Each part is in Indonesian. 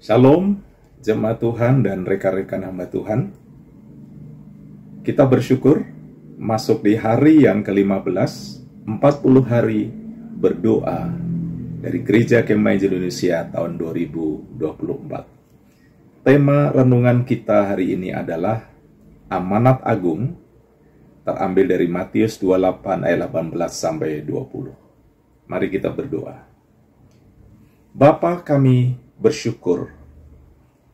Shalom, jemaat Tuhan dan rekan-rekan hamba Tuhan. Kita bersyukur masuk di hari yang ke-15, 40 hari berdoa dari Gereja Kemah Indonesia tahun 2024. Tema renungan kita hari ini adalah Amanat Agung, terambil dari Matius 28 ayat 18 sampai 20. Mari kita berdoa. Bapa, kami bersyukur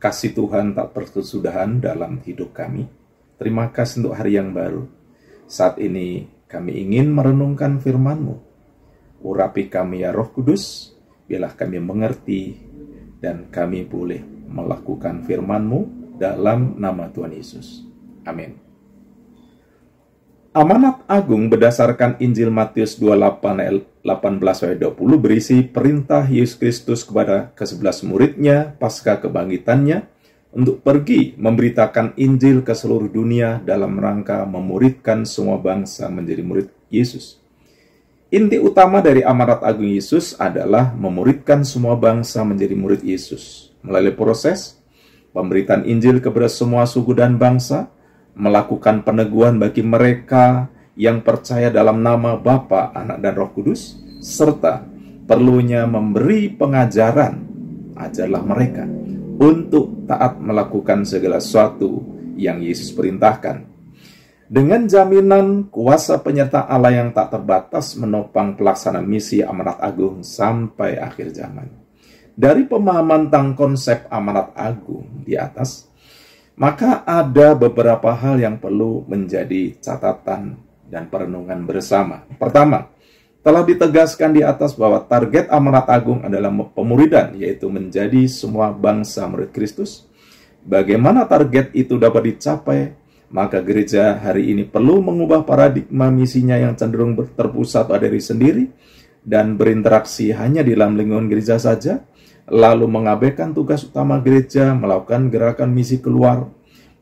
kasih Tuhan tak berkesudahan dalam hidup kami. Terima kasih untuk hari yang baru. Saat ini kami ingin merenungkan firman-Mu. Urapi kami ya Roh Kudus, biarlah kami mengerti dan kami boleh melakukan firman-Mu dalam nama Tuhan Yesus. Amin. Amanat Agung berdasarkan Injil Matius 28 ayat 18-20 berisi perintah Yesus Kristus kepada ke-11 muridnya pasca kebangkitannya untuk pergi memberitakan Injil ke seluruh dunia dalam rangka memuridkan semua bangsa menjadi murid Yesus. Inti utama dari amanat agung Yesus adalah memuridkan semua bangsa menjadi murid Yesus melalui proses pemberitaan Injil kepada semua suku dan bangsa, melakukan peneguhan bagi mereka yang percaya dalam nama Bapa, Anak, dan Roh Kudus, serta perlunya memberi pengajaran, ajarlah mereka untuk taat melakukan segala sesuatu yang Yesus perintahkan. Dengan jaminan kuasa penyertaan Allah yang tak terbatas menopang pelaksanaan misi amanat agung sampai akhir zaman. Dari pemahaman tentang konsep amanat agung di atas, maka ada beberapa hal yang perlu menjadi catatan dan perenungan bersama. Pertama, telah ditegaskan di atas bahwa target amanat agung adalah pemuridan, yaitu menjadi semua bangsa murid Kristus. Bagaimana target itu dapat dicapai? Maka gereja hari ini perlu mengubah paradigma misinya yang cenderung terpusat pada diri sendiri dan berinteraksi hanya di dalam lingkungan gereja saja, lalu mengabaikan tugas utama gereja melakukan gerakan misi keluar.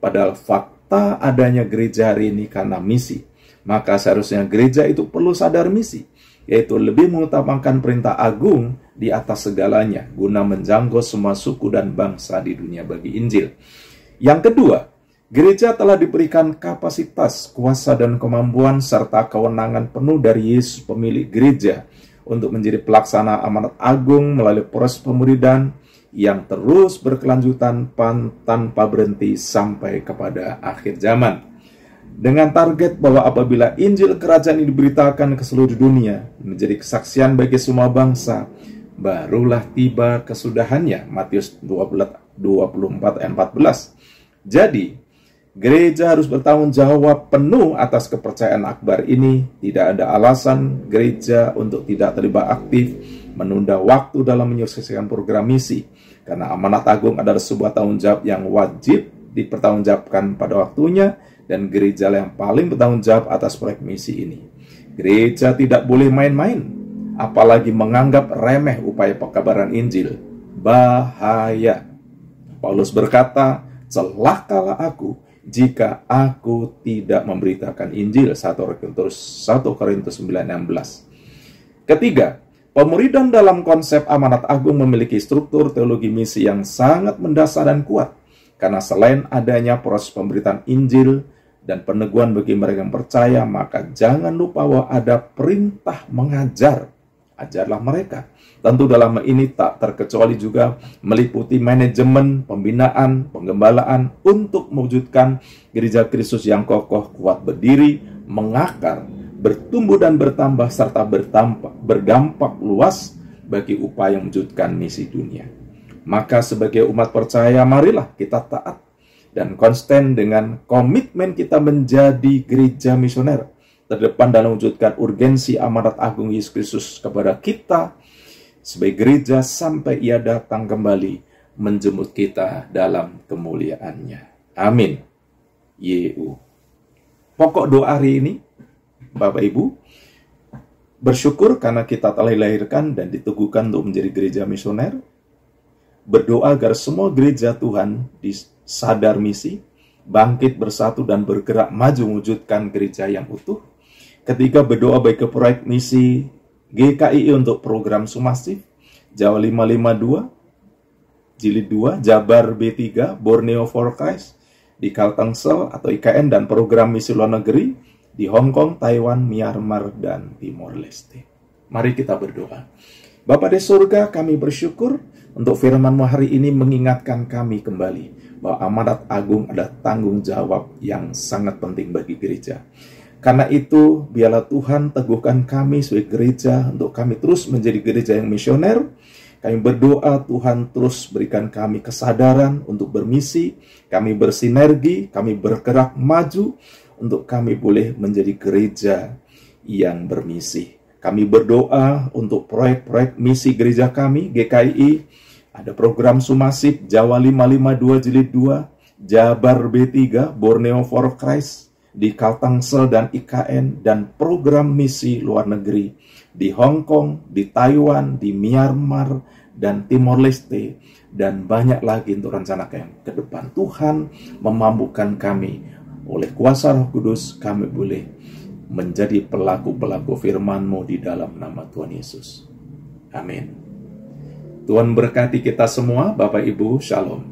Padahal fakta adanya gereja hari ini karena misi. Maka seharusnya gereja itu perlu sadar misi, yaitu lebih mengutamakan perintah agung di atas segalanya, guna menjangkau semua suku dan bangsa di dunia bagi Injil. Yang kedua, gereja telah diberikan kapasitas, kuasa, dan kemampuan serta kewenangan penuh dari Yesus pemilik gereja untuk menjadi pelaksana amanat agung melalui proses pemuridan yang terus berkelanjutan tanpa berhenti sampai kepada akhir zaman. Dengan target bahwa apabila Injil Kerajaan ini diberitakan ke seluruh dunia, menjadi kesaksian bagi semua bangsa, barulah tiba kesudahannya. Matius 24 ayat 14. Jadi, gereja harus bertanggung jawab penuh atas kepercayaan akbar ini. Tidak ada alasan gereja untuk tidak terlibat aktif, menunda waktu dalam menyelesaikan program misi. Karena amanat agung adalah sebuah tanggung jawab yang wajib dipertanggungjawabkan pada waktunya, dan gereja yang paling bertanggung jawab atas proyek misi ini. Gereja tidak boleh main-main, apalagi menganggap remeh upaya pekabaran Injil. Bahaya. Paulus berkata, celakalah aku jika aku tidak memberitakan Injil. 1 Korintus 9:16. Ketiga, pemuridan dalam konsep amanat agung memiliki struktur teologi misi yang sangat mendasar dan kuat. Karena selain adanya proses pemberitaan Injil dan peneguhan bagi mereka yang percaya, maka jangan lupa bahwa ada perintah mengajar. Ajarlah mereka. Tentu dalam ini tak terkecuali juga meliputi manajemen, pembinaan, penggembalaan untuk mewujudkan gereja Kristus yang kokoh, kuat berdiri, mengakar, bertumbuh dan bertambah, serta berdampak luas bagi upaya mewujudkan misi dunia. Maka sebagai umat percaya, marilah kita taat dan konsisten dengan komitmen kita menjadi gereja misioner terdepan dalam mewujudkan urgensi amanat agung Yesus Kristus kepada kita sebagai gereja sampai Ia datang kembali menjemput kita dalam kemuliaannya. Amin. Yehu. Pokok doa hari ini, Bapak Ibu, bersyukur karena kita telah dilahirkan dan diteguhkan untuk menjadi gereja misioner. Berdoa agar semua gereja Tuhan disadar misi, bangkit bersatu dan bergerak maju mewujudkan gereja yang utuh. Ketiga, berdoa bagi proyek misi GKI untuk program Sumasif Jawa 552, Jilid 2, Jabar B3, Borneo for Christ, di Kaltengsel atau IKN, dan program misi luar negeri di Hong Kong, Taiwan, Myanmar, dan Timor Leste. Mari kita berdoa. Bapa di surga, kami bersyukur untuk firman-Mu hari ini mengingatkan kami kembali bahwa amanat agung adalah tanggung jawab yang sangat penting bagi gereja. Karena itu, biarlah Tuhan teguhkan kami sebagai gereja untuk kami terus menjadi gereja yang misioner. Kami berdoa Tuhan terus berikan kami kesadaran untuk bermisi, kami bersinergi, kami bergerak maju untuk kami boleh menjadi gereja yang bermisi. Kami berdoa untuk proyek-proyek misi gereja kami, GKI, ada program Sumasif, Jawa 552 Jilid 2, Jabar B3, Borneo for Christ, di Kaltengsel dan IKN, dan program misi luar negeri di Hong Kong, di Taiwan, di Myanmar, dan Timor Leste, dan banyak lagi untuk rencana kami ke depan. Tuhan memampukan kami oleh kuasa Roh Kudus, kami boleh menjadi pelaku-pelaku firman-Mu di dalam nama Tuhan Yesus. Amin. Tuhan berkati kita semua, Bapak Ibu, Shalom.